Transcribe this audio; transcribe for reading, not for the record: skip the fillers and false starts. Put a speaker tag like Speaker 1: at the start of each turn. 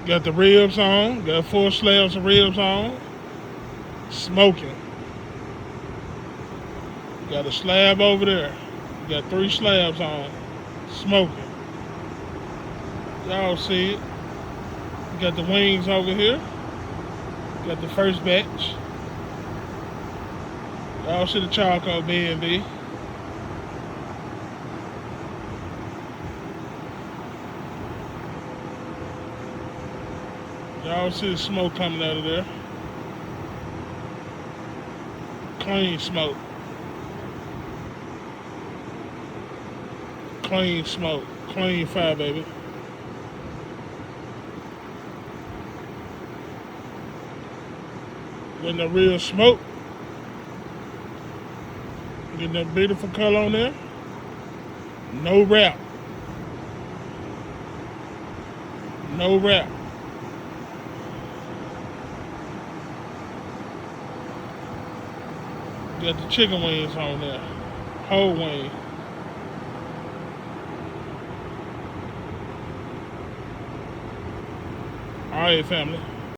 Speaker 1: Got the ribs on. Got 4 slabs of ribs on. Smoking. Got a slab over there. Got 3 slabs on. Smoking. Y'all see it. Got the wings over here. Got the first batch. Y'all see the charcoal B&B. Y'all see the smoke coming out of there. Clean smoke. Clean smoke. Clean fire, baby. Getting the real smoke. Getting that beautiful color on there. No wrap. No wrap. Got the chicken wings on there. Whole wing. Alright, family.